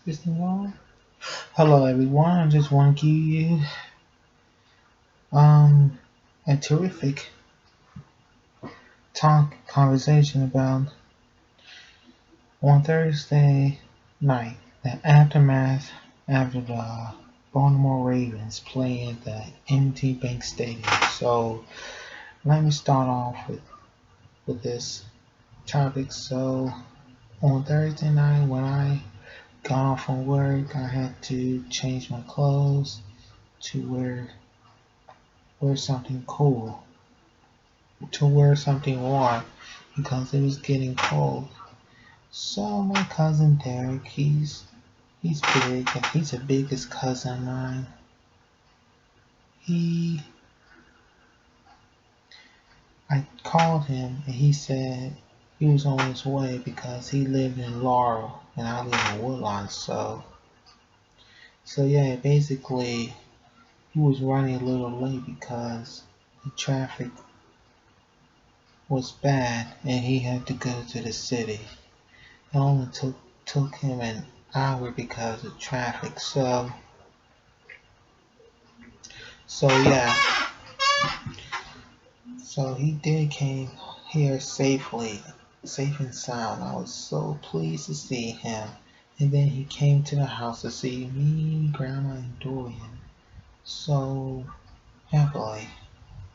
Is it on? Hello everyone, I just want to give you um a terrific talk conversation about on Thursday night, the aftermath after the Baltimore Ravens play at the M&T Bank Stadium. So let me start off with this topic. So on Thursday night when I got off from work, I had to change my clothes to wear something cool, to wear something warm because it was getting cold. So my cousin Derek, he's big and he's the biggest cousin of mine. He I called him and he said he was on his way because he lived in Laurel and I live in Woodlawn. So yeah, basically he was running a little late because the traffic was bad and he had to go to the city. It only took him an hour because of traffic. So yeah, so he did came here safely, safe and sound. I was so pleased to see him. And then he came to the house to see me, Grandma, and Dorian so happily.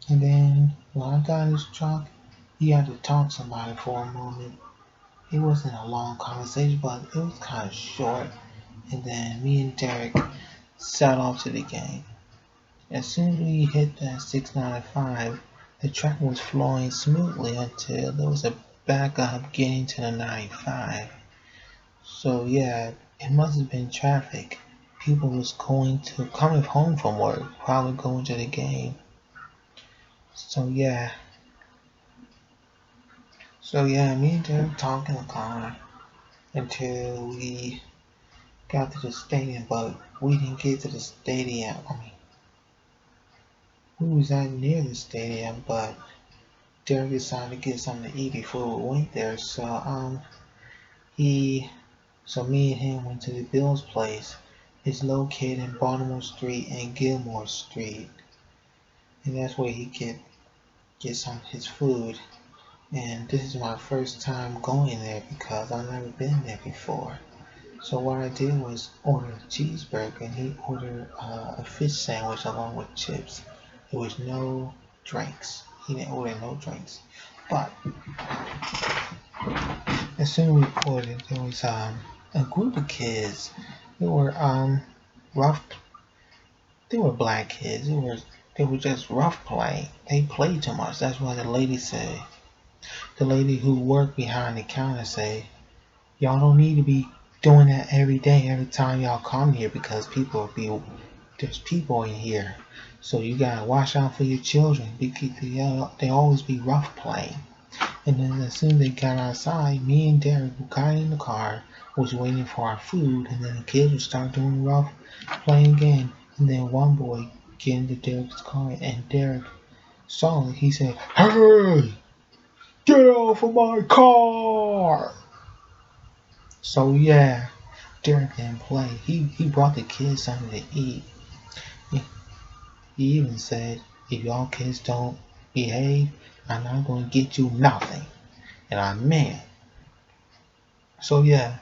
And then when I got in his truck, he had to talk to somebody for a moment. It wasn't a long conversation, but it was kind of short. And then me and Derek set off to the game. As soon as we hit that 695, the track was flowing smoothly until there was a backup getting to the 95. So yeah, it must have been traffic. People was coming home from work, probably going to the game. So yeah, me and Derek talked in the car until we got to the stadium, but we didn't get to the stadium. I mean, we was out near the stadium, but Derek decided to get something to eat before we went there. He, so me and him went to the Bill's place. It's located in Baltimore Street and Gilmore Street, and that's where he get some of his food. And this is my first time going there because I've never been there before. So what I did was order a cheeseburger, and he ordered a fish sandwich along with chips. There was no drinks. He didn't order no drinks, but as soon as we pulled it, there was a group of kids. They were rough. They were black kids. They were just rough playing. They played too much. That's what the lady said. The lady who worked behind the counter said, "Y'all don't need to be doing that every day, every time y'all come here because there's people in here. So you gotta watch out for your children. They always be rough playing." And then as soon as they got outside, me and Derek, who got in the car, was waiting for our food, and then the kids would start doing rough playing again. And then one boy get into Derek's car, and Derek saw it. He said, "Hey, get off of my car!" So yeah, Derek didn't play. He brought the kids something to eat. He, he even said, "If y'all kids don't behave, I'm not gonna get you nothing." And I meant. So yeah,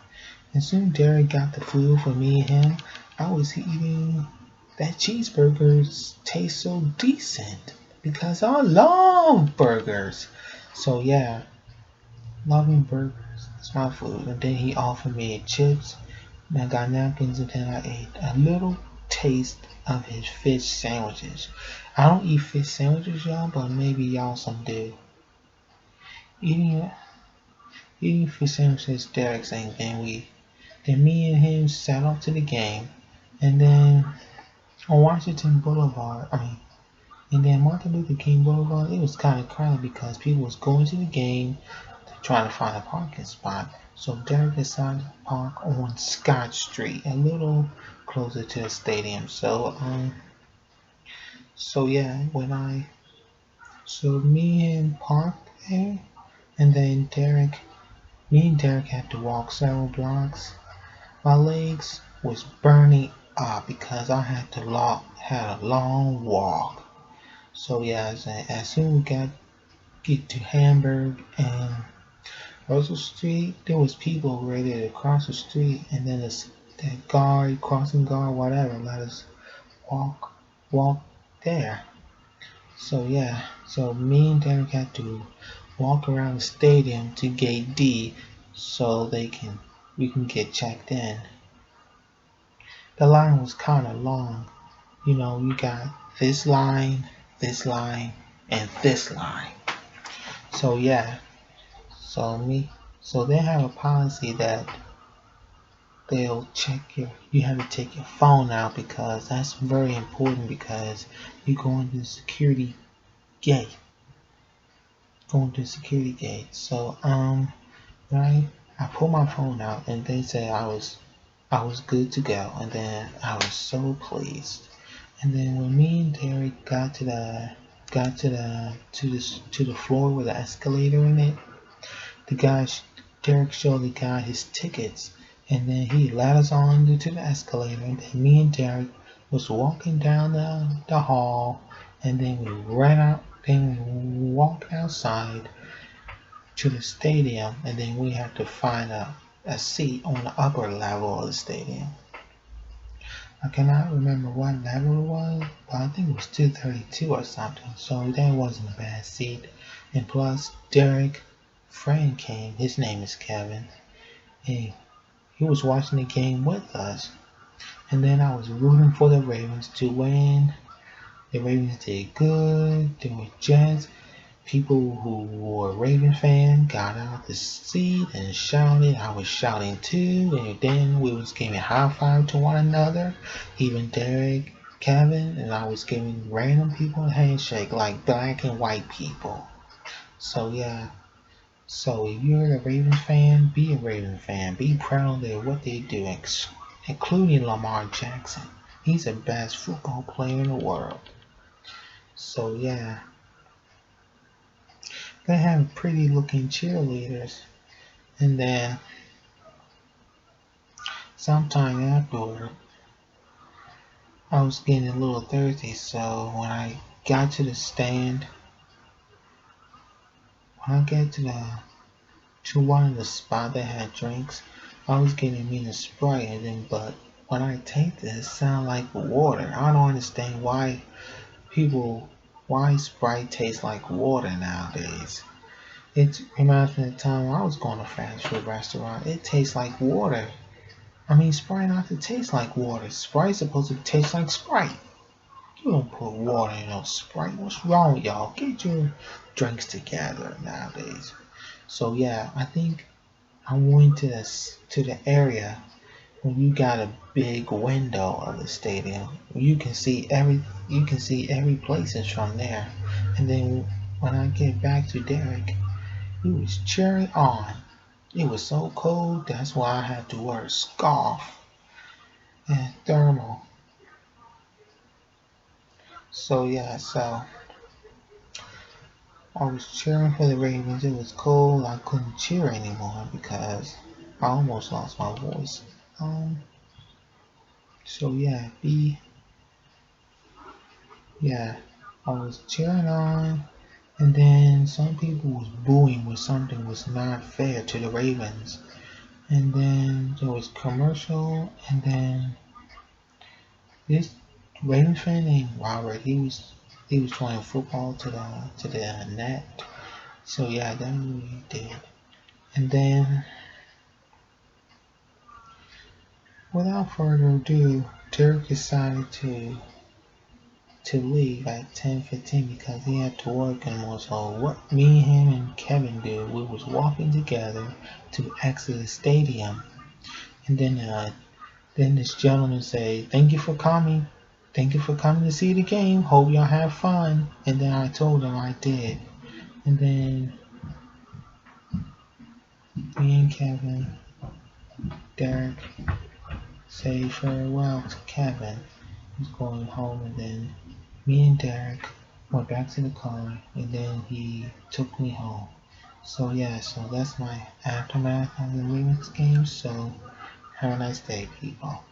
as soon as Derek got the food for me and him, I was eating that cheeseburgers taste so decent because I love burgers. So yeah, loving burgers. That's my food. And then he offered me chips, and I got napkins, and then I ate a little taste of his fish sandwiches. I don't eat fish sandwiches, y'all, but maybe y'all some do. Eating eating fish sandwiches, Derek's thing. Then me and him sat off to the game, and then on Washington Boulevard, and then Martin Luther King Boulevard, it was kind of crowded because people was going to the game trying to find a parking spot. So Derek decided to park on Scott Street, a little closer to the stadium. So yeah, so me and parked there, and then me and Derek had to walk several blocks My legs was burning up because I had a long walk. So yeah, as soon we get to Hamburg and Russell Street, there was people ready to cross the street, and then that guard, crossing guard, whatever, let us walk walk there. So yeah, so me and Derek had to walk around the stadium to gate D so we can get checked in. The line was kind of long. You know, you got this line, and this line. So yeah, so me, so they have a policy that they'll check you have to take your phone out because that's very important because you go into the gate, security gate. So right, I pulled my phone out and they said I was good to go, and then I was so pleased. And then when me and Derek got to the floor with the escalator in it, the guy Derek showed the guy his tickets, and then he led us on into the escalator. And then me and Derek was walking down the hall, and then we ran out. Then we walked outside to the stadium, and then we had to find a seat on the upper level of the stadium. I cannot remember what level it was, but I think it was 232 or something, so that wasn't a bad seat. And plus, Derek friend came, his name is Kevin, and he was watching the game with us. And then I was rooting for the Ravens to win. The Ravens did good. They were Jets. People who were Raven fans got out of the seat and shouted. I was shouting too, and then we was giving high five to one another. Even Derek, Kevin, and I was giving random people a handshake like black and white people. So yeah. So if you're a Ravens fan, be a Ravens fan. Be proud of what they do, including Lamar Jackson. He's the best football player in the world. So yeah. They have pretty looking cheerleaders. And then sometime afterward, I was getting a little thirsty. So when I got to the stand, when I got to one of the spots that had drinks, I was getting me a Sprite. And then, but when I taste it, it sounds like water. I don't understand why Sprite tastes like water nowadays. It reminds me of the time I was going to a fast food restaurant. It tastes like water. I mean, Sprite not to taste like water. Sprite's supposed to taste like Sprite. You don't put water in no Sprite. What's wrong with y'all? Get your drinks together nowadays. So yeah, I think I went to the area when you got a big window of the stadium. You can see every place is from there. And then when I get back to Derek, he was cheering on. It was so cold, that's why I had to wear a scarf and thermal. So yeah, so I was cheering for the Ravens. It was cold. I couldn't cheer anymore because I almost lost my voice. Um. So yeah, I was cheering on, and then some people was booing when something was not fair to the Ravens. And then there was commercial, and then this Ravens fan named Robert, he was throwing football to the net. So yeah, that's what he did. And then without further ado, Derek decided to leave at 10:15 because he had to work anymore. So what me, him, and Kevin did, we was walking together to exit the stadium, and then this gentleman say, "Thank you for coming. Thank you for coming to see the game. Hope y'all have fun." And then I told him I did. And then me and Kevin, Derek, say farewell to Kevin, who's going home, and then me and Derek went back to the car, and then he took me home. So yeah, so that's my aftermath of the Ravens game. So Have a nice day, people.